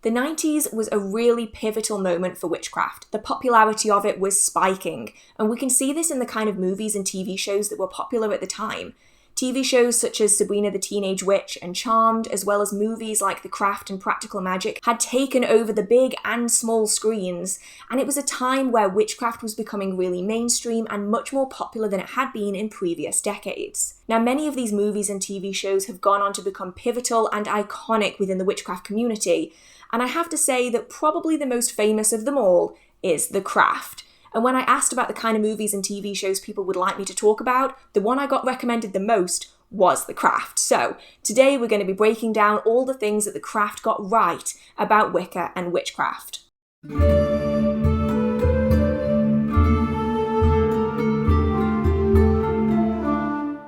The 90s was a really pivotal moment for witchcraft. The popularity of it was spiking, and we can see this in the kind of movies and TV shows that were popular at the time. TV shows such as Sabrina the Teenage Witch and Charmed, as well as movies like The Craft and Practical Magic, had taken over the big and small screens, and it was a time where witchcraft was becoming really mainstream and much more popular than it had been in previous decades. Now, many of these movies and TV shows have gone on to become pivotal and iconic within the witchcraft community, and I have to say that probably the most famous of them all is The Craft. And when I asked about the kind of movies and TV shows people would like me to talk about, the one I got recommended the most was The Craft. So today we're going to be breaking down all the things that The Craft got right about Wicca and witchcraft.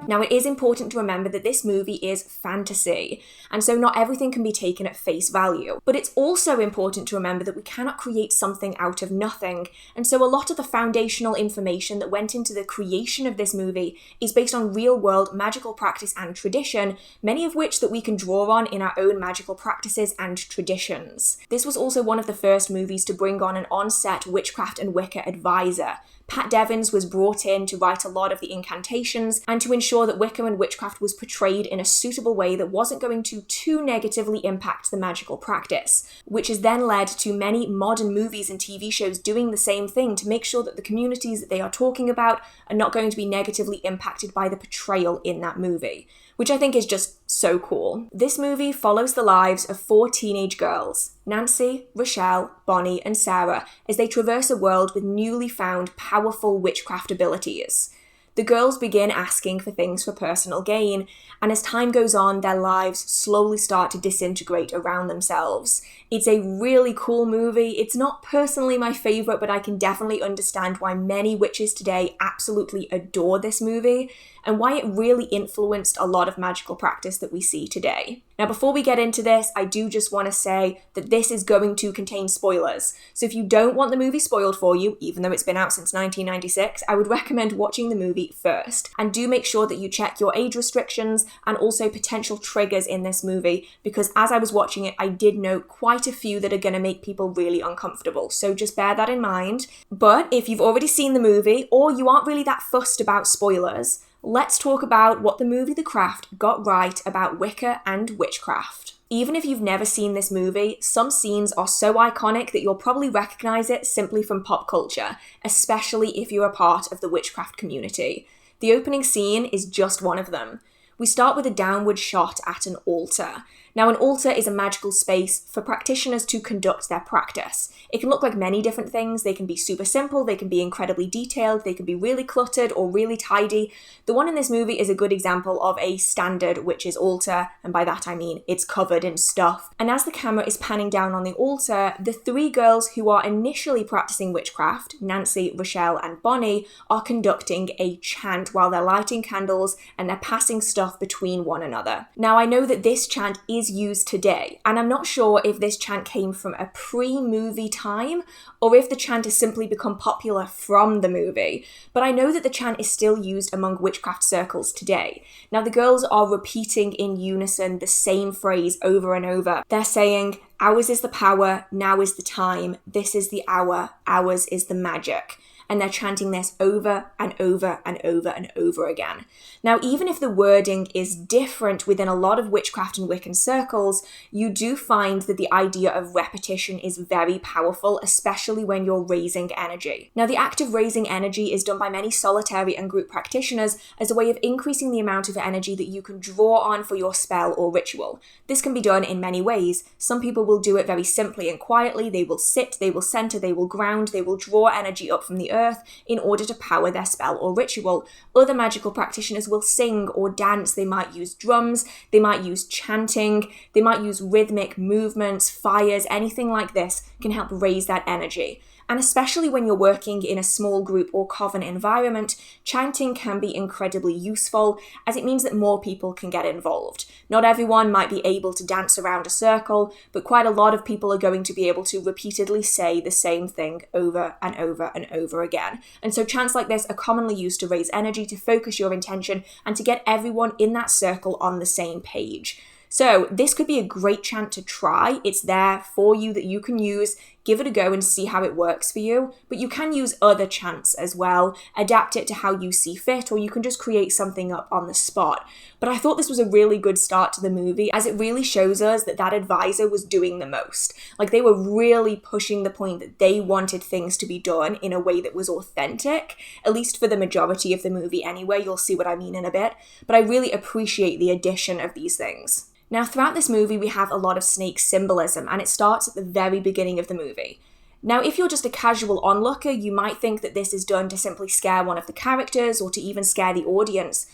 Now, it is important to remember that this movie is fantasy, and so not everything can be taken at face value. But it's also important to remember that we cannot create something out of nothing, and so a lot of the foundational information that went into the creation of this movie is based on real-world magical practice and tradition, many of which that we can draw on in our own magical practices and traditions. This was also one of the first movies to bring on an on-set witchcraft and Wicca advisor. Pat Devins was brought in to write a lot of the incantations and to ensure that Wicca and witchcraft was portrayed in a suitable way that wasn't going to too negatively impact the magical practice, which has then led to many modern movies and TV shows doing the same thing to make sure that the communities that they are talking about are not going to be negatively impacted by the portrayal in that movie, which I think is just so cool. This movie follows the lives of 4 teenage girls, Nancy, Rochelle, Bonnie, and Sarah, as they traverse a world with newly found powerful witchcraft abilities. The girls begin asking for things for personal gain, and as time goes on, their lives slowly start to disintegrate around themselves. It's a really cool movie. It's not personally my favourite, but I can definitely understand why many witches today absolutely adore this movie, and why it really influenced a lot of magical practice that we see today. Now, before we get into this, I do just want to say that this is going to contain spoilers. So if you don't want the movie spoiled for you, even though it's been out since 1996, I would recommend watching the movie first. And do make sure that you check your age restrictions and also potential triggers in this movie, because as I was watching it, I did note quite a few that are going to make people really uncomfortable. So just bear that in mind. But if you've already seen the movie, or you aren't really that fussed about spoilers, let's talk about what the movie The Craft got right about Wicca and witchcraft. Even if you've never seen this movie, some scenes are so iconic that you'll probably recognize it simply from pop culture, especially if you're a part of the witchcraft community. The opening scene is just one of them. We start with a downward shot at an altar. Now, an altar is a magical space for practitioners to conduct their practice. It can look like many different things. They can be super simple, they can be incredibly detailed, they can be really cluttered or really tidy. The one in this movie is a good example of a standard witch's altar, and by that I mean it's covered in stuff. And as the camera is panning down on the altar, the 3 girls who are initially practicing witchcraft, Nancy, Rochelle, and Bonnie, are conducting a chant while they're lighting candles and they're passing stuff between one another. Now, I know that this chant is used today, and I'm not sure if this chant came from a pre-movie time or if the chant has simply become popular from the movie, but I know that the chant is still used among witchcraft circles today. Now, the girls are repeating in unison the same phrase over and over. They're saying, "Ours is the power, now is the time, this is the hour, ours is the magic." And they're chanting this over and over and over and over again. Now, even if the wording is different within a lot of witchcraft and Wiccan circles, you do find that the idea of repetition is very powerful, especially when you're raising energy. Now, the act of raising energy is done by many solitary and group practitioners as a way of increasing the amount of energy that you can draw on for your spell or ritual. This can be done in many ways. Some people will do it very simply and quietly. They will sit, they will center, they will ground, they will draw energy up from the earth in order to power their spell or ritual. Other magical practitioners will sing or dance. They might use drums, they might use chanting, they might use rhythmic movements, fires, anything like this can help raise that energy. And especially when you're working in a small group or coven environment, chanting can be incredibly useful, as it means that more people can get involved. Not everyone might be able to dance around a circle, but quite a lot of people are going to be able to repeatedly say the same thing over and over and over again. And so chants like this are commonly used to raise energy, to focus your intention, and to get everyone in that circle on the same page. So this could be a great chant to try. It's there for you that you can use. Give it a go and see how it works for you. But you can use other chants as well, adapt it to how you see fit, or you can just create something up on the spot. But I thought this was a really good start to the movie, as it really shows us that that advisor was doing the most. Like, they were really pushing the point that they wanted things to be done in a way that was authentic, at least for the majority of the movie anyway. You'll see what I mean in a bit. But I really appreciate the addition of these things. Now, throughout this movie, we have a lot of snake symbolism, and it starts at the very beginning of the movie. Now, if you're just a casual onlooker, you might think that this is done to simply scare one of the characters or to even scare the audience.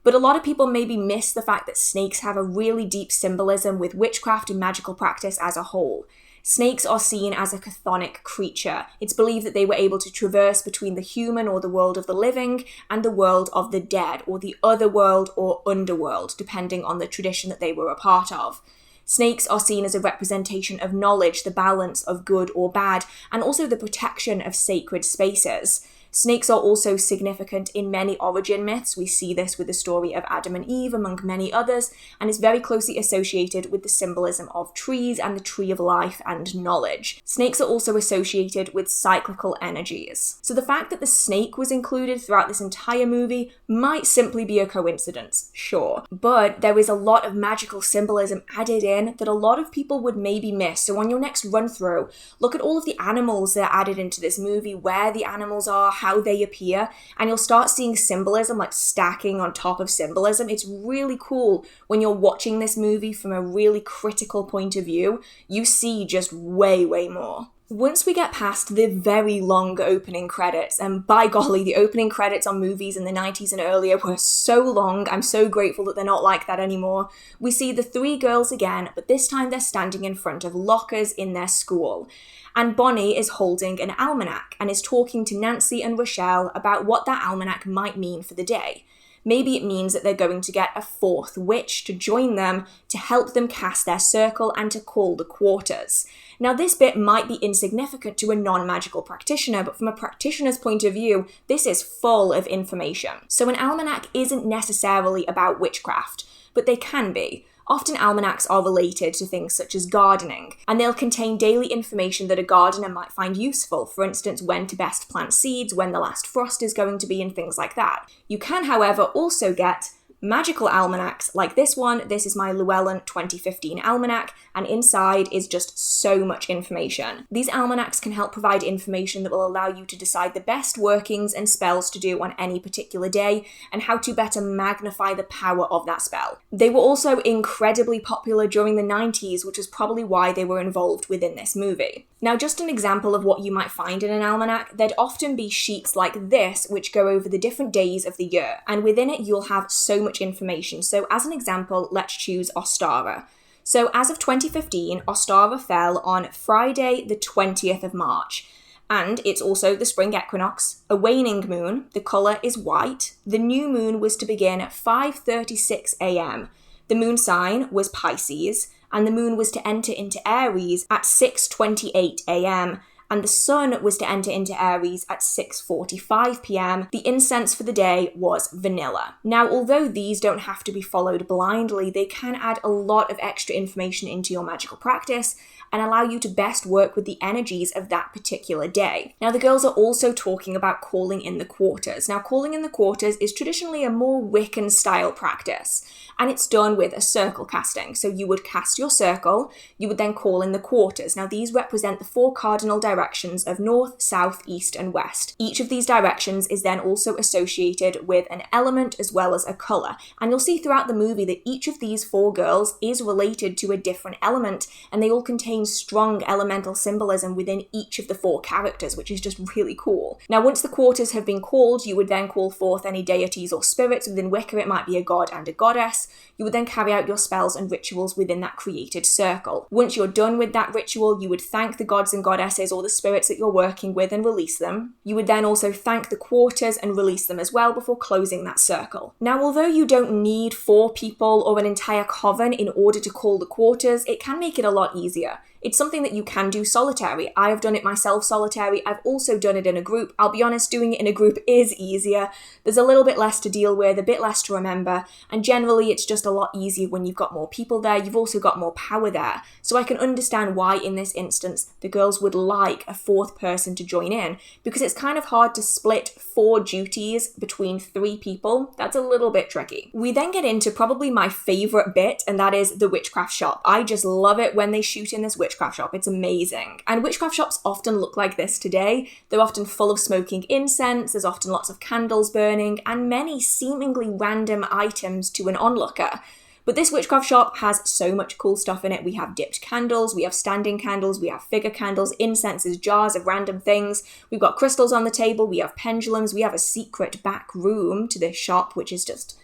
But a lot of people maybe miss the fact that snakes have a really deep symbolism with witchcraft and magical practice as a whole. Snakes are seen as a chthonic creature. It's believed that they were able to traverse between the human or the world of the living and the world of the dead, or the other world or underworld, depending on the tradition that they were a part of. Snakes are seen as a representation of knowledge, the balance of good or bad, and also the protection of sacred spaces. Snakes are also significant in many origin myths. We see this with the story of Adam and Eve, among many others, and is very closely associated with the symbolism of trees and the tree of life and knowledge. Snakes are also associated with cyclical energies. So the fact that the snake was included throughout this entire movie might simply be a coincidence, sure, but there is a lot of magical symbolism added in that a lot of people would maybe miss. So on your next run through, look at all of the animals that are added into this movie, where the animals are, how they appear, and you'll start seeing symbolism like stacking on top of symbolism. It's really cool when you're watching this movie from a really critical point of view. You see just way more. Once we get past the very long opening credits, and by golly, the opening credits on movies in the 90s and earlier were so long, I'm so grateful that they're not like that anymore, we see the three girls again, but this time they're standing in front of lockers in their school. And Bonnie is holding an almanac and is talking to Nancy and Rochelle about what that almanac might mean for the day. Maybe it means that they're going to get a fourth witch to join them to help them cast their circle and to call the quarters. Now, this bit might be insignificant to a non-magical practitioner, but from a practitioner's point of view, this is full of information. So an almanac isn't necessarily about witchcraft, but they can be. Often almanacs are related to things such as gardening, and they'll contain daily information that a gardener might find useful, for instance, when to best plant seeds, when the last frost is going to be, and things like that. You can, however, also get magical almanacs like this one. This is my Llewellyn 2015 almanac, and inside is just so much information. These almanacs can help provide information that will allow you to decide the best workings and spells to do on any particular day, and how to better magnify the power of that spell. They were also incredibly popular during the 90s, which is probably why they were involved within this movie. Now, just an example of what you might find in an almanac, there'd often be sheets like this which go over the different days of the year, and within it you'll have so much information. So as an example, let's choose Ostara. So as of 2015, Ostara fell on Friday the 20th of March. And it's also the spring equinox, a waning moon, the colour is white. The new moon was to begin at 5:36 a.m. The moon sign was Pisces, and the moon was to enter into Aries at 6:28 a.m. and the sun was to enter into Aries at 6:45 p.m. The incense for the day was vanilla. Now, although these don't have to be followed blindly, they can add a lot of extra information into your magical practice and allow you to best work with the energies of that particular day. Now, the girls are also talking about calling in the quarters. Now, calling in the quarters is traditionally a more Wiccan style practice, and it's done with a circle casting. So you would cast your circle, you would then call in the quarters. Now, these represent the four cardinal directions of north, south, east, and west. Each of these directions is then also associated with an element as well as a colour. And you'll see throughout the movie that each of these four girls is related to a different element, and they all contain strong elemental symbolism within each of the four characters, which is just really cool. Now, once the quarters have been called, you would then call forth any deities or spirits. Within Wicca, it might be a god and a goddess. You would then carry out your spells and rituals within that created circle. Once you're done with that ritual, you would thank the gods and goddesses or the spirits that you're working with and release them. You would then also thank the quarters and release them as well before closing that circle. Now, although you don't need 4 people or an entire coven in order to call the quarters, it can make it a lot easier. It's something that you can do solitary. I have done it myself solitary. I've also done it in a group. I'll be honest, doing it in a group is easier. There's a little bit less to deal with, a bit less to remember, and generally it's just a lot easier when you've got more people there. You've also got more power there. So I can understand why in this instance the girls would like a fourth person to join in, because it's kind of hard to split 4 duties between 3 people. That's a little bit tricky. We then get into probably my favourite bit, and that is the Witchcraft Shop. I just love it when they shoot in this Witchcraft Shop. It's amazing. And Witchcraft Shops often look like this today. They're often full of smoking incense, there's often lots of candles burning, and many seemingly random items to an onlooker. But this Witchcraft Shop has so much cool stuff in it. We have dipped candles, we have standing candles, we have figure candles, incenses, jars of random things. We've got crystals on the table, we have pendulums, we have a secret back room to this shop, which is just,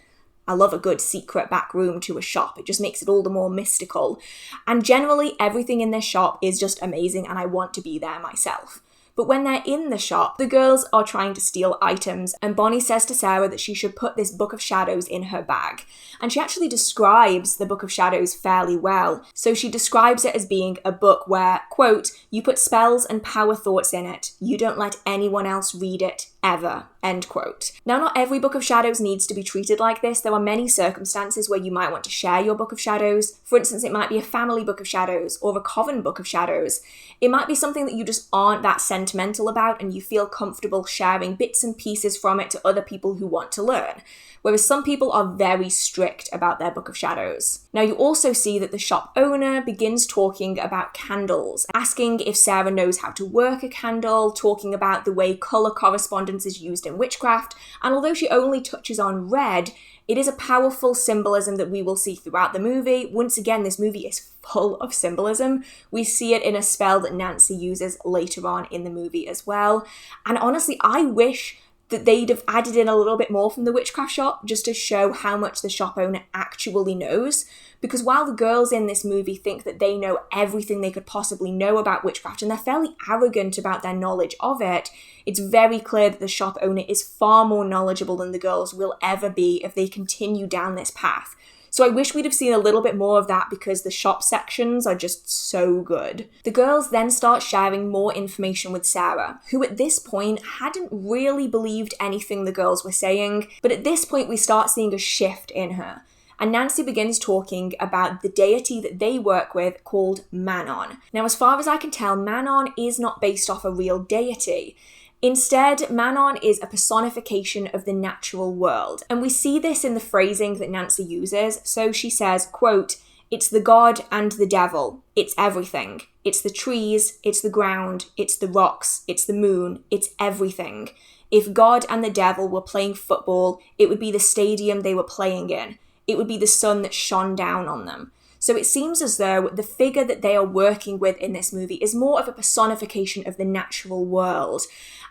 I love a good secret back room to a shop. It just makes it all the more mystical. And generally everything in this shop is just amazing and I want to be there myself. But when they're in the shop, the girls are trying to steal items, and Bonnie says to Sarah that she should put this Book of Shadows in her bag. And she actually describes the Book of Shadows fairly well. So she describes it as being a book where, quote, you put spells and power thoughts in it. You don't let anyone else read it, ever, end quote. Now, not every Book of Shadows needs to be treated like this. There are many circumstances where you might want to share your Book of Shadows. For instance, it might be a family Book of Shadows or a coven Book of Shadows. It might be something that you just aren't that sentimental about and you feel comfortable sharing bits and pieces from it to other people who want to learn. Whereas some people are very strict about their Book of Shadows. Now you also see that the shop owner begins talking about candles, asking if Sarah knows how to work a candle, talking about the way colour correspondence is used in witchcraft, and although she only touches on red, it is a powerful symbolism that we will see throughout the movie. Once again, this movie is full of symbolism. We see it in a spell that Nancy uses later on in the movie as well. And honestly, I wish that they'd have added in a little bit more from the Witchcraft Shop just to show how much the shop owner actually knows. Because while the girls in this movie think that they know everything they could possibly know about witchcraft and they're fairly arrogant about their knowledge of it, it's very clear that the shop owner is far more knowledgeable than the girls will ever be if they continue down this path. So I wish we'd have seen a little bit more of that because the shop sections are just so good. The girls then start sharing more information with Sarah, who at this point hadn't really believed anything the girls were saying, but at this point we start seeing a shift in her. And Nancy begins talking about the deity that they work with called Manon. Now, as far as I can tell, Manon is not based off a real deity. Instead, Manon is a personification of the natural world. And we see this in the phrasing that Nancy uses. So she says, quote, it's the god and the devil. It's everything. It's the trees, it's the ground, it's the rocks, it's the moon, it's everything. If God and the devil were playing football, it would be the stadium they were playing in. It would be the sun that shone down on them. So it seems as though the figure that they are working with in this movie is more of a personification of the natural world.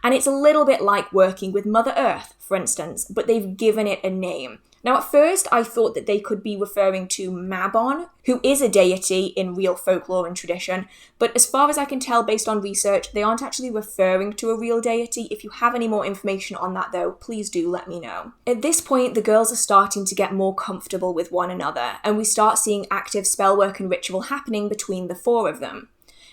And it's a little bit like working with Mother Earth, for instance, but they've given it a name. Now, at first, I thought that they could be referring to Manon, who is a deity in real folklore and tradition, but as far as I can tell based on research, they aren't actually referring to a real deity. If you have any more information on that, though, please do let me know. At this point, the girls are starting to get more comfortable with one another, and we start seeing active spellwork and ritual happening between the 4 of them.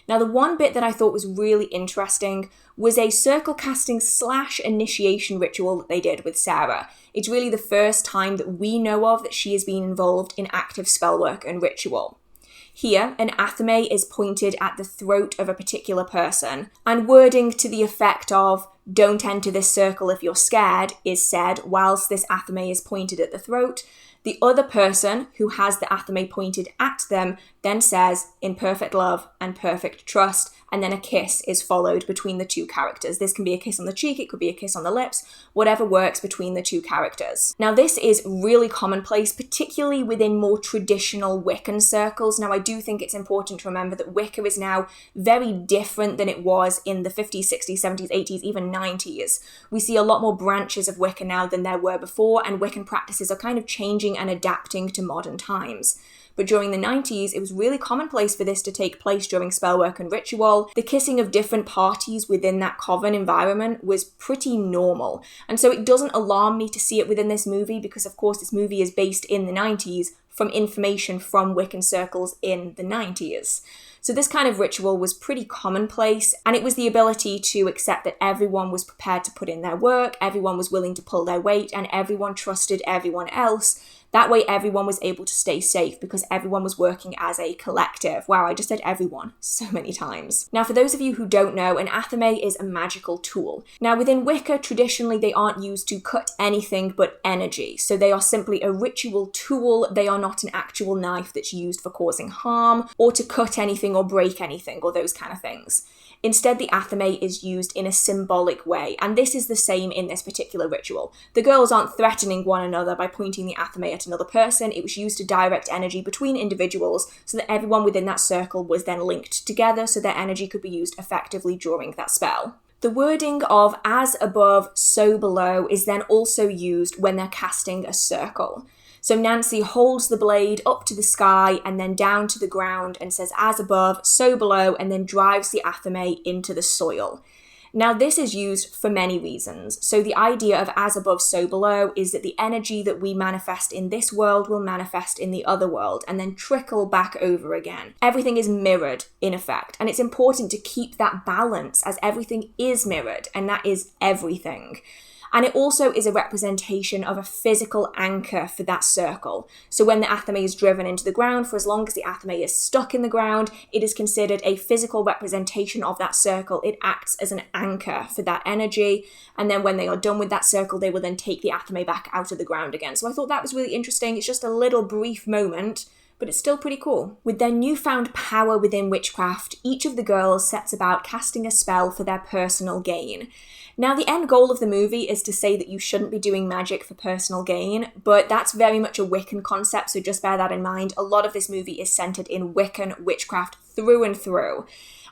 Now, the one bit that I thought was really interesting was a circle casting / initiation ritual that they did with Sarah. It's really the first time that we know of that she has been involved in active spellwork and ritual. Here, an Athame is pointed at the throat of a particular person, and wording to the effect of, don't enter this circle if you're scared, is said whilst this Athame is pointed at the throat. The other person who has the Athame pointed at them then says, in perfect love and perfect trust, and then a kiss is followed between the 2 characters. This can be a kiss on the cheek, it could be a kiss on the lips, whatever works between the 2 characters. Now, this is really commonplace, particularly within more traditional Wiccan circles. Now, I do think it's important to remember that Wicca is now very different than it was in the 50s, 60s, 70s, 80s, even 90s. We see a lot more branches of Wicca now than there were before, and Wiccan practices are kind of changing and adapting to modern times. But during the 90s, it was really commonplace for this to take place during spellwork and ritual. The kissing of different parties within that coven environment was pretty normal. And so it doesn't alarm me to see it within this movie because, of course, this movie is based in the 90s from information from Wiccan circles in the 90s. So this kind of ritual was pretty commonplace, and it was the ability to accept that everyone was prepared to put in their work, everyone was willing to pull their weight, and everyone trusted everyone else. That way everyone was able to stay safe because everyone was working as a collective. Wow, I just said everyone so many times. Now, for those of you who don't know, an Athame is a magical tool. Now, within Wicca, traditionally they aren't used to cut anything but energy. So they are simply a ritual tool. They are not an actual knife that's used for causing harm or to cut anything or break anything or those kind of things. Instead, the Athame is used in a symbolic way, and this is the same in this particular ritual. The girls aren't threatening one another by pointing the Athame at another person. It was used to direct energy between individuals so that everyone within that circle was then linked together so their energy could be used effectively during that spell. The wording of as above, so below is then also used when they're casting a circle. So Nancy holds the blade up to the sky and then down to the ground and says as above, so below, and then drives the Athame into the soil. Now this is used for many reasons. So the idea of as above, so below is that the energy that we manifest in this world will manifest in the other world and then trickle back over again. Everything is mirrored in effect, and it's important to keep that balance as everything is mirrored, and that is everything. And it also is a representation of a physical anchor for that circle. So when the Athame is driven into the ground, for as long as the Athame is stuck in the ground, it is considered a physical representation of that circle. It acts as an anchor for that energy. And then when they are done with that circle, they will then take the Athame back out of the ground again. So I thought that was really interesting. It's just a little brief moment, but it's still pretty cool. With their newfound power within witchcraft, each of the girls sets about casting a spell for their personal gain. Now, the end goal of the movie is to say that you shouldn't be doing magic for personal gain, but that's very much a Wiccan concept, so just bear that in mind. A lot of this movie is centered in Wiccan witchcraft through and through.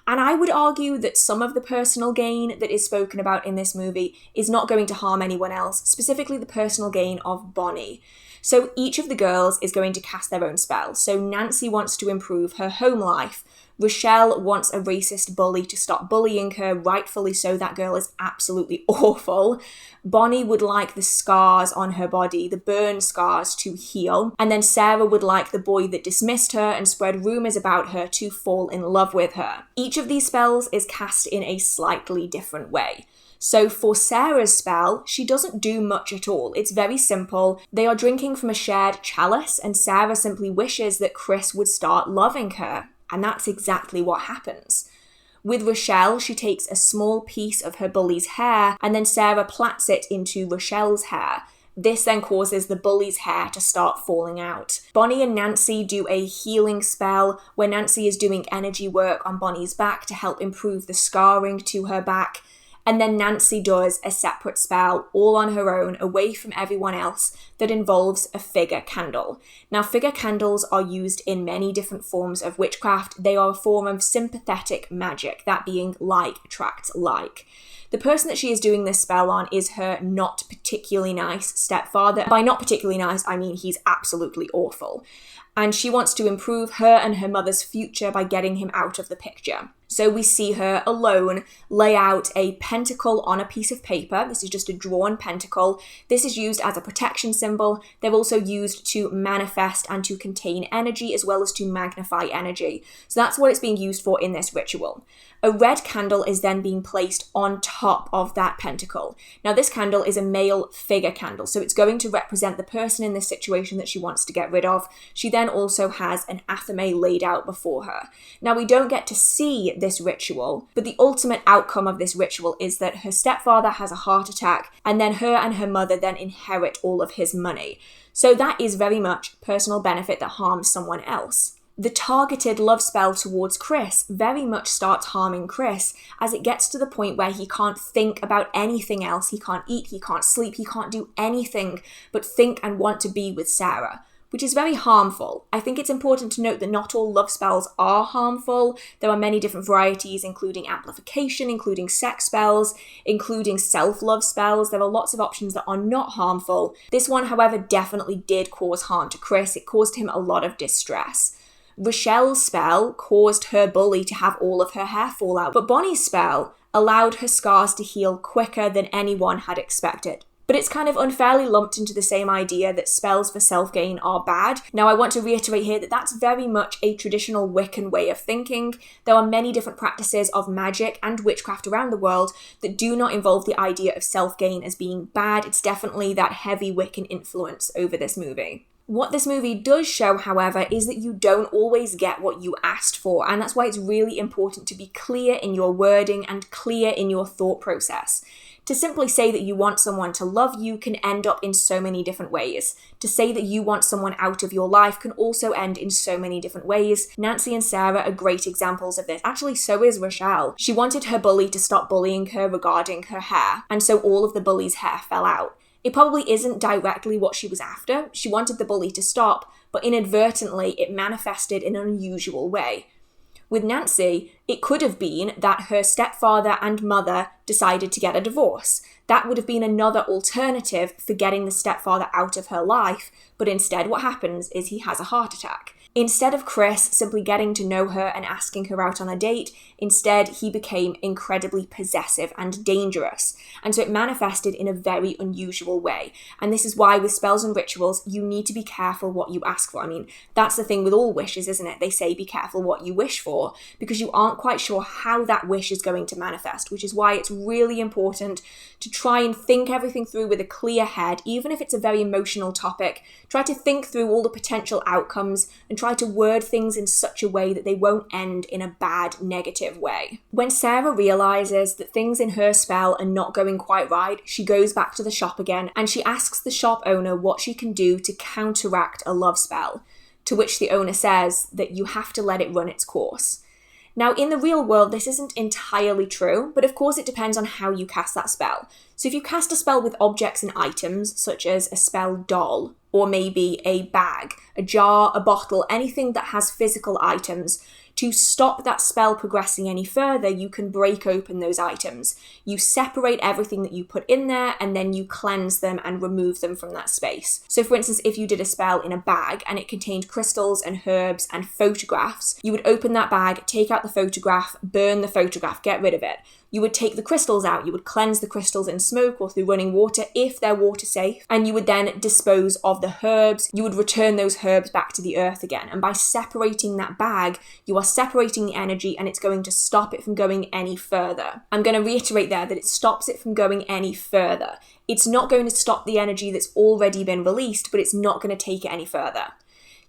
And I would argue that some of the personal gain that is spoken about in this movie is not going to harm anyone else, specifically the personal gain of Bonnie. So each of the girls is going to cast their own spell. So Nancy wants to improve her home life. Rochelle wants a racist bully to stop bullying her, rightfully so. That girl is absolutely awful. Bonnie would like the scars on her body, the burn scars, to heal. And then Sarah would like the boy that dismissed her and spread rumors about her to fall in love with her. Each of these spells is cast in a slightly different way. So for Sarah's spell, she doesn't do much at all. It's very simple. They are drinking from a shared chalice, and Sarah simply wishes that Chris would start loving her. And that's exactly what happens. With Rochelle, she takes a small piece of her bully's hair, and then Sarah plats it into Rochelle's hair. This then causes the bully's hair to start falling out. Bonnie and Nancy do a healing spell where Nancy is doing energy work on Bonnie's back to help improve the scarring to her back. And then Nancy does a separate spell all on her own, away from everyone else, that involves a figure candle. Now, figure candles are used in many different forms of witchcraft. They are a form of sympathetic magic, that being like attracts like. The person that she is doing this spell on is her not particularly nice stepfather. By not particularly nice, I mean he's absolutely awful. And she wants to improve her and her mother's future by getting him out of the picture. So we see her alone lay out a pentacle on a piece of paper. This is just a drawn pentacle. This is used as a protection symbol. They're also used to manifest and to contain energy as well as to magnify energy. So that's what it's being used for in this ritual. A red candle is then being placed on top of that pentacle. Now this candle is a male figure candle, so it's going to represent the person in this situation that she wants to get rid of. She then also has an Athame laid out before her. Now we don't get to see this ritual, but the ultimate outcome of this ritual is that her stepfather has a heart attack, and then her and her mother then inherit all of his money. So that is very much personal benefit that harms someone else. The targeted love spell towards Chris very much starts harming Chris as it gets to the point where he can't think about anything else. He can't eat, he can't sleep, he can't do anything but think and want to be with Sarah, which is very harmful. I think it's important to note that not all love spells are harmful. There are many different varieties, including amplification, including sex spells, including self-love spells. There are lots of options that are not harmful. This one, however, definitely did cause harm to Chris. It caused him a lot of distress. Rochelle's spell caused her bully to have all of her hair fall out, but Bonnie's spell allowed her scars to heal quicker than anyone had expected. But it's kind of unfairly lumped into the same idea that spells for self-gain are bad. Now, I want to reiterate here that that's very much a traditional Wiccan way of thinking. There are many different practices of magic and witchcraft around the world that do not involve the idea of self-gain as being bad. It's definitely that heavy Wiccan influence over this movie. What this movie does show, however, is that you don't always get what you asked for, and that's why it's really important to be clear in your wording and clear in your thought process. To simply say that you want someone to love you can end up in so many different ways. To say that you want someone out of your life can also end in so many different ways. Nancy and Sarah are great examples of this. Actually, so is Rochelle. She wanted her bully to stop bullying her regarding her hair, and so all of the bully's hair fell out. It probably isn't directly what she was after. She wanted the bully to stop, but inadvertently it manifested in an unusual way. With Nancy, it could have been that her stepfather and mother decided to get a divorce. That would have been another alternative for getting the stepfather out of her life, but instead what happens is he has a heart attack. Instead of Chris simply getting to know her and asking her out on a date, instead he became incredibly possessive and dangerous. And so it manifested in a very unusual way. And this is why with spells and rituals, you need to be careful what you ask for. I mean, that's the thing with all wishes, isn't it? They say be careful what you wish for, because you aren't quite sure how that wish is going to manifest, which is why it's really important to try and think everything through with a clear head, even if it's a very emotional topic. Try to think through all the potential outcomes and try to word things in such a way that they won't end in a bad, negative way. When Sarah realizes that things in her spell are not going quite right, she goes back to the shop again and she asks the shop owner what she can do to counteract a love spell, to which the owner says that you have to let it run its course. Now, in the real world, this isn't entirely true, but of course it depends on how you cast that spell. So if you cast a spell with objects and items, such as a spell doll, or maybe a bag, a jar, a bottle, anything that has physical items, to stop that spell progressing any further, you can break open those items. You separate everything that you put in there, and then you cleanse them and remove them from that space. So for instance, if you did a spell in a bag and it contained crystals and herbs and photographs, you would open that bag, take out the photograph, burn the photograph, get rid of it. You would take the crystals out, you would cleanse the crystals in smoke or through running water if they're water safe, and you would then dispose of the herbs. You would return those herbs back to the earth again. And by separating that bag, you are separating the energy and it's going to stop it from going any further. I'm going to reiterate there that it stops it from going any further. It's not going to stop the energy that's already been released, but it's not going to take it any further.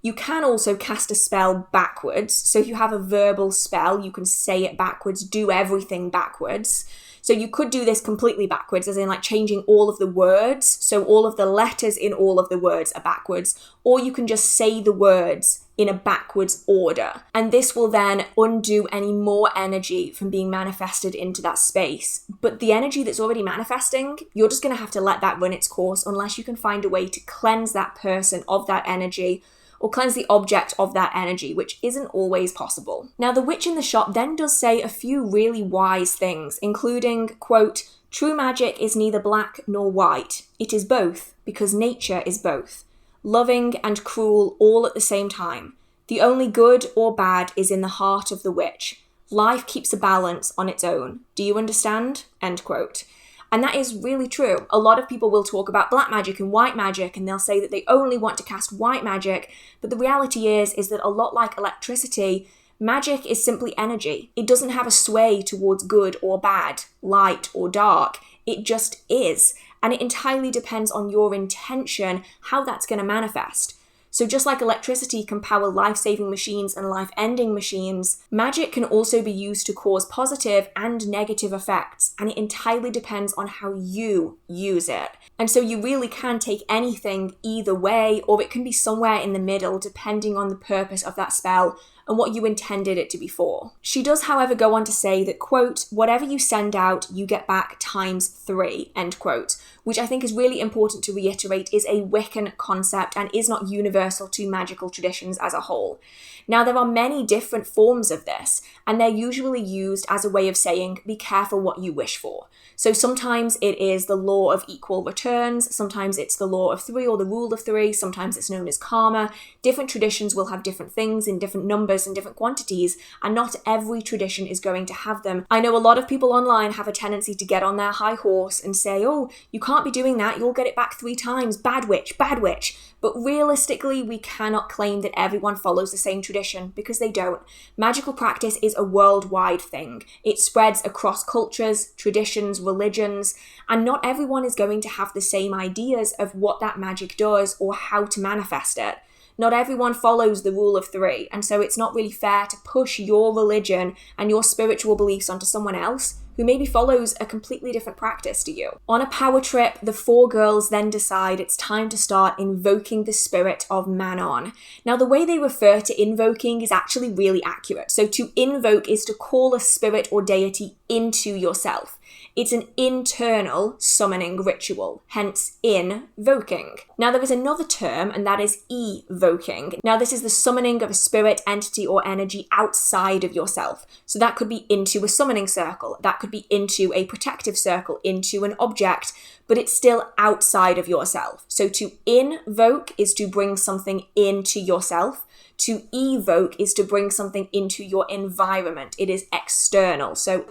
You can also cast a spell backwards. So if you have a verbal spell, you can say it backwards, do everything backwards. So you could do this completely backwards, as in like changing all of the words. So all of the letters in all of the words are backwards. Or you can just say the words in a backwards order. And this will then undo any more energy from being manifested into that space. But the energy that's already manifesting, you're just going to have to let that run its course unless you can find a way to cleanse that person of that energy, or cleanse the object of that energy, which isn't always possible. Now, the witch in the shop then does say a few really wise things, including, quote, "True magic is neither black nor white. It is both, because nature is both. Loving and cruel all at the same time. The only good or bad is in the heart of the witch. Life keeps a balance on its own. Do you understand?" End quote. And that is really true. A lot of people will talk about black magic and white magic, and they'll say that they only want to cast white magic. But the reality is that a lot like electricity, magic is simply energy. It doesn't have a sway towards good or bad, light or dark. It just is. And it entirely depends on your intention, how that's going to manifest. So just like electricity can power life-saving machines and life-ending machines, magic can also be used to cause positive and negative effects, and it entirely depends on how you use it. And so you really can take anything either way, or it can be somewhere in the middle, depending on the purpose of that spell and what you intended it to be for. She does, however, go on to say that, quote, "Whatever you send out, you get back ×3, end quote, which I think is really important to reiterate is a Wiccan concept and is not universal to magical traditions as a whole. Now, there are many different forms of this, and they're usually used as a way of saying, be careful what you wish for. So sometimes it is the law of equal returns, sometimes it's the law of 3 or the rule of 3, sometimes it's known as karma. Different traditions will have different things in different numbers and different quantities, and not every tradition is going to have them. I know a lot of people online have a tendency to get on their high horse and say, oh, you can't can't be doing that, you'll get it back 3 times, bad witch, bad witch. But realistically, we cannot claim that everyone follows the same tradition, because they don't. Magical practice is a worldwide thing. It spreads across cultures, traditions, religions, and not everyone is going to have the same ideas of what that magic does or how to manifest it. Not everyone follows the rule of 3, and so it's not really fair to push your religion and your spiritual beliefs onto someone else who maybe follows a completely different practice to you. On a power trip, the 4 girls then decide it's time to start invoking the spirit of Manon. Now, the way they refer to invoking is actually really accurate. So to invoke is to call a spirit or deity into yourself. It's an internal summoning ritual, hence invoking. Now, there is another term, and that is evoking. Now, this is the summoning of a spirit, entity, or energy outside of yourself. So that could be into a summoning circle, that could be into a protective circle, into an object, but it's still outside of yourself. So to invoke is to bring something into yourself. To evoke is to bring something into your environment. It is external. So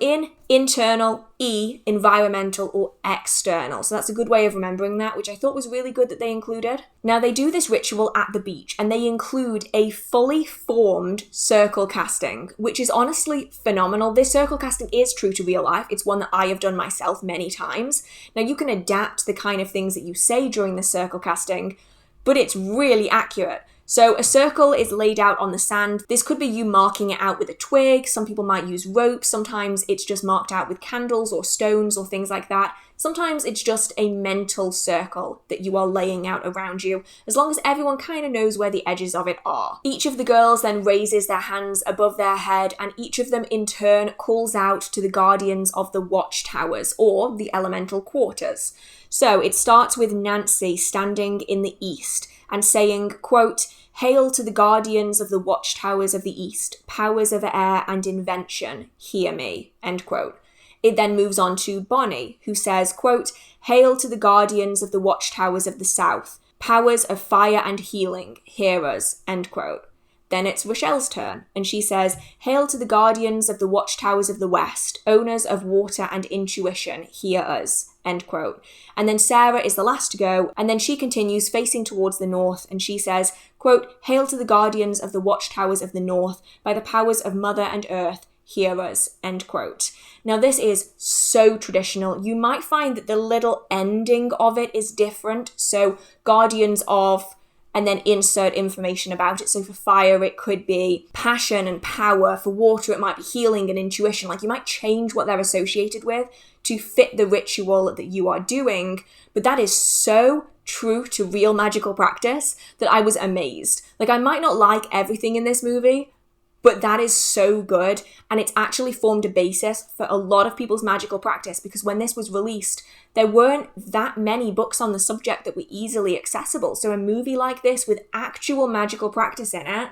internal, environmental, or external. So that's a good way of remembering that, which I thought was really good that they included. Now, they do this ritual at the beach, and they include a fully formed circle casting, which is honestly phenomenal. This circle casting is true to real life. It's one that I have done myself many times. Now, you can adapt the kind of things that you say during the circle casting, but it's really accurate. So a circle is laid out on the sand. This could be you marking it out with a twig. Some people might use rope. Sometimes it's just marked out with candles or stones or things like that. Sometimes it's just a mental circle that you are laying out around you, as long as everyone kind of knows where the edges of it are. Each of the girls then raises their hands above their head, and each of them in turn calls out to the guardians of the watchtowers, or the elemental quarters. So it starts with Nancy standing in the east and saying, quote, "Hail to the guardians of the watchtowers of the east, powers of air and invention, hear me," end quote. It then moves on to Bonnie, who says, quote, "Hail to the guardians of the watchtowers of the south, powers of fire and healing, hear us," end quote. Then it's Rochelle's turn, and she says, "Hail to the guardians of the watchtowers of the west, owners of water and intuition, hear us," end quote. And then Sarah is the last to go, and then she continues facing towards the north, and she says, quote, "Hail to the guardians of the watchtowers of the north, by the powers of Mother and Earth, hear us," end quote. Now, this is so traditional. You might find that the little ending of it is different. So guardians of, and then insert information about it. So for fire, it could be passion and power. For water, it might be healing and intuition. Like, you might change what they're associated with to fit the ritual that you are doing. But that is so true to real magical practice that I was amazed. Like, I might not like everything in this movie, but that is so good, and it's actually formed a basis for a lot of people's magical practice, because when this was released, there weren't that many books on the subject that were easily accessible. So a movie like this with actual magical practice in it,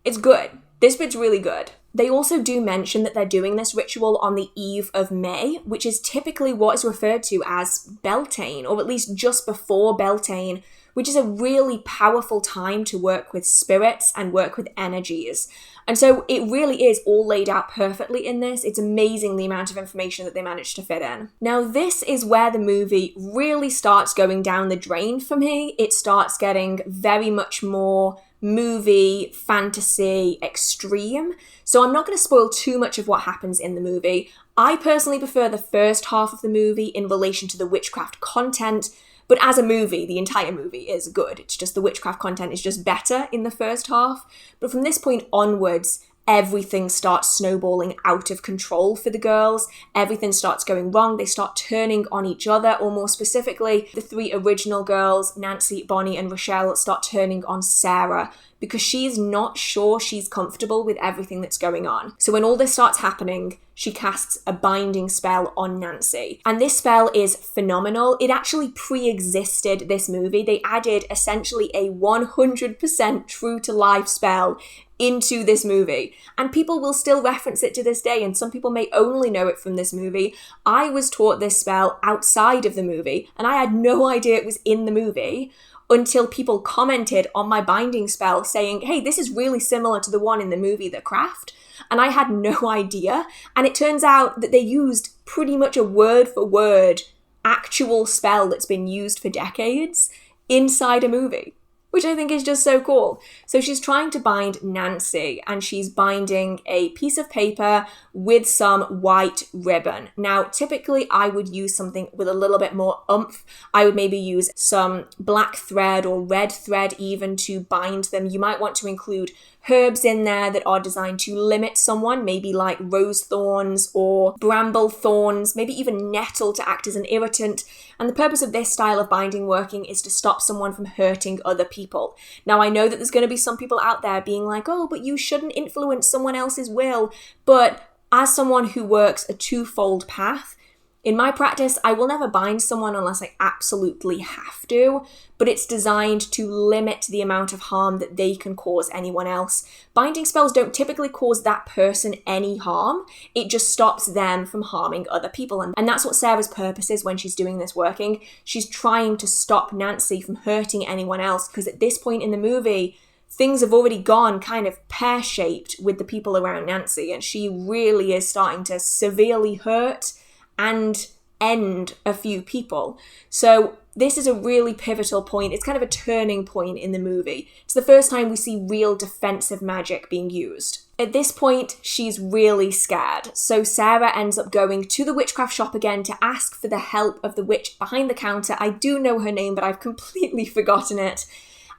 it's good. This bit's really good. They also do mention that they're doing this ritual on the eve of May, which is typically what is referred to as Beltane, or at least just before Beltane, which is a really powerful time to work with spirits and work with energies. And so it really is all laid out perfectly in this. It's amazing the amount of information that they managed to fit in. Now, this is where the movie really starts going down the drain for me. It starts getting very much more movie, fantasy, extreme. So I'm not going to spoil too much of what happens in the movie. I personally prefer the first half of the movie in relation to the witchcraft content. But as a movie, the entire movie is good. It's just the witchcraft content is just better in the first half. But from this point onwards, everything starts snowballing out of control for the girls. Everything starts going wrong. They start turning on each other, or more specifically, the 3 original girls, Nancy, Bonnie, and Rochelle, start turning on Sarah, because she's not sure she's comfortable with everything that's going on. So when all this starts happening, she casts a binding spell on Nancy. And this spell is phenomenal. It actually pre-existed this movie. They added essentially a 100% true to life spell into this movie. And people will still reference it to this day, and some people may only know it from this movie. I was taught this spell outside of the movie, and I had no idea it was in the movie until people commented on my binding spell saying, hey, this is really similar to the one in the movie The Craft. And I had no idea. And it turns out that they used pretty much a word for word actual spell that's been used for decades inside a movie, which I think is just so cool. So she's trying to bind Nancy, and she's binding a piece of paper with some white ribbon. Now, typically I would use something with a little bit more oomph. I would maybe use some black thread or red thread even to bind them. You might want to include herbs in there that are designed to limit someone, maybe like rose thorns or bramble thorns, maybe even nettle to act as an irritant. And the purpose of this style of binding working is to stop someone from hurting other people. Now, I know that there's going to be some people out there being like, oh, but you shouldn't influence someone else's will. But as someone who works a twofold path, in my practice, I will never bind someone unless I absolutely have to, but it's designed to limit the amount of harm that they can cause anyone else. Binding spells don't typically cause that person any harm. It just stops them from harming other people. And that's what Sarah's purpose is when she's doing this working. She's trying to stop Nancy from hurting anyone else, because at this point in the movie, things have already gone kind of pear-shaped with the people around Nancy, and she really is starting to severely hurt and end a few people. So this is a really pivotal point. It's kind of a turning point in the movie. It's the first time we see real defensive magic being used. At this point, she's really scared. So Sarah ends up going to the witchcraft shop again to ask for the help of the witch behind the counter. I do know her name, but I've completely forgotten it.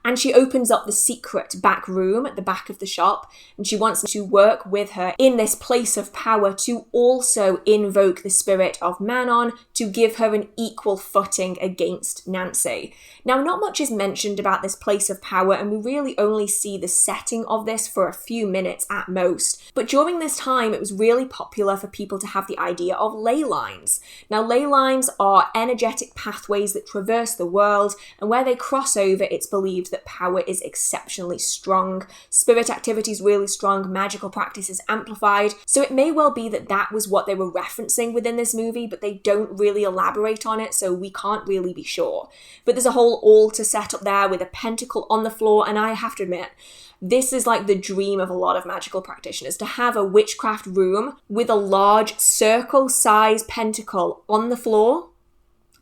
And she opens up the secret back room at the back of the shop, and she wants to work with her in this place of power to also invoke the spirit of Manon to give her an equal footing against Nancy. Now, not much is mentioned about this place of power, and we really only see the setting of this for a few minutes at most. But during this time, it was really popular for people to have the idea of ley lines. Now, ley lines are energetic pathways that traverse the world, and where they cross over, it's believed that power is exceptionally strong, spirit activity is really strong, magical practice is amplified. So it may well be that that was what they were referencing within this movie, but they don't really elaborate on it, so we can't really be sure. But there's a whole altar set up there with a pentacle on the floor, and I have to admit, this is like the dream of a lot of magical practitioners, to have a witchcraft room with a large circle-sized pentacle on the floor.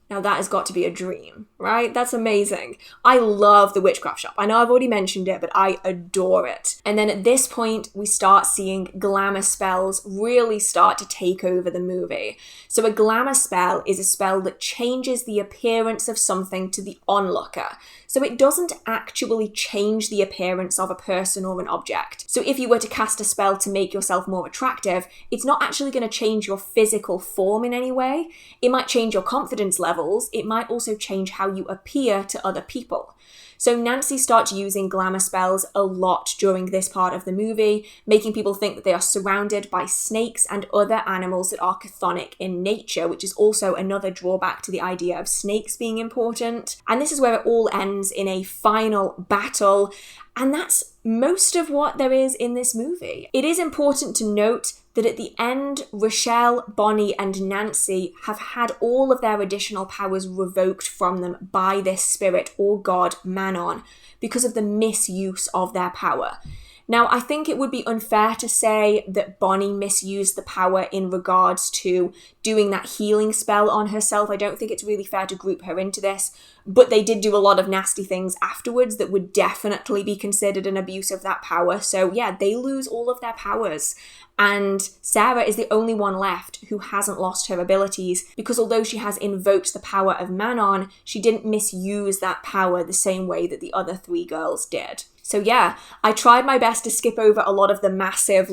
Now that has got to be a dream, right? That's amazing. I love the Witchcraft Shop. I know I've already mentioned it, but I adore it. And then at this point, we start seeing glamour spells really start to take over the movie. So a glamour spell is a spell that changes the appearance of something to the onlooker. So it doesn't actually change the appearance of a person or an object. So if you were to cast a spell to make yourself more attractive, it's not actually going to change your physical form in any way. It might change your confidence levels. It might also change how you appear to other people. So Nancy starts using glamour spells a lot during this part of the movie, making people think that they are surrounded by snakes and other animals that are chthonic in nature, which is also another drawback to the idea of snakes being important. And this is where it all ends in a final battle, and that's most of what there is in this movie. It is important to note that at the end, Rochelle, Bonnie, and Nancy have had all of their additional powers revoked from them by this spirit or god, Manon, because of the misuse of their power. Now, I think it would be unfair to say that Bonnie misused the power in regards to doing that healing spell on herself. I don't think it's really fair to group her into this, but they did do a lot of nasty things afterwards that would definitely be considered an abuse of that power. So yeah, they lose all of their powers. And Sarah is the only one left who hasn't lost her abilities, because although she has invoked the power of Manon, she didn't misuse that power the same way that the other three girls did. So yeah, I tried my best to skip over a lot of the massive,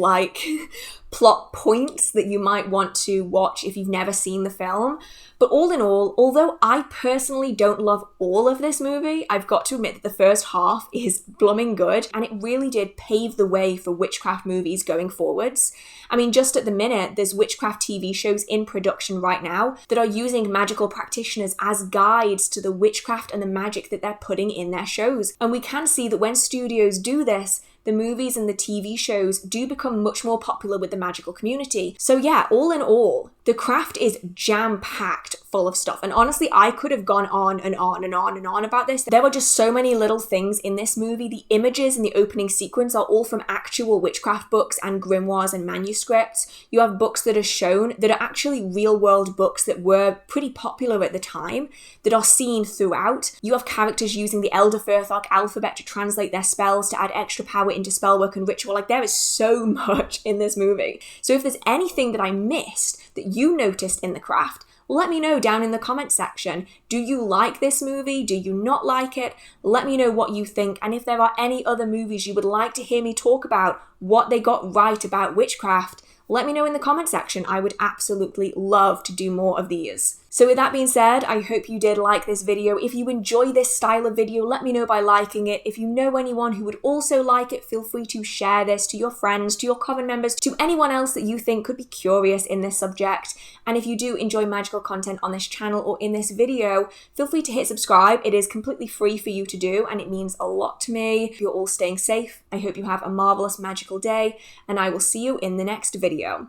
plot points that you might want to watch if you've never seen the film. But all in all, although I personally don't love all of this movie, I've got to admit that the first half is blooming good, and it really did pave the way for witchcraft movies going forwards. I mean, just at the minute, there's witchcraft TV shows in production right now that are using magical practitioners as guides to the witchcraft and the magic that they're putting in their shows. And we can see that when studios do this, the movies and the TV shows do become much more popular with the magical community. So yeah, all in all, The craft is jam-packed full of stuff. And honestly, I could have gone on and on and on and on about this. There were just so many little things in this movie. The images in the opening sequence are all from actual witchcraft books and grimoires and manuscripts. You have books that are shown that are actually real-world books that were pretty popular at the time, that are seen throughout. You have characters using the Elder Firthog alphabet to translate their spells, to add extra power into spellwork and ritual. Like, there is so much in this movie. So if there's anything that I missed that you noticed in the craft, let me know down in the comment section. Do you like this movie? Do you not like it? Let me know what you think, and if there are any other movies you would like to hear me talk about, what they got right about witchcraft, let me know in the comment section. I would absolutely love to do more of these. So with that being said, I hope you did like this video. If you enjoy this style of video, let me know by liking it. If you know anyone who would also like it, feel free to share this to your friends, to your coven members, to anyone else that you think could be curious in this subject. And if you do enjoy magical content on this channel or in this video, feel free to hit subscribe. It is completely free for you to do, and it means a lot to me. You're all staying safe. I hope you have a marvelous magical day, and I will see you in the next video.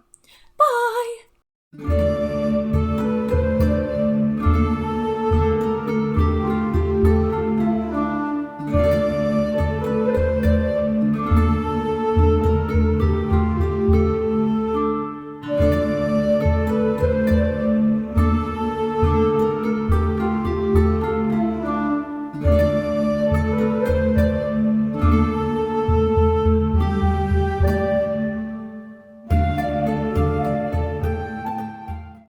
Bye!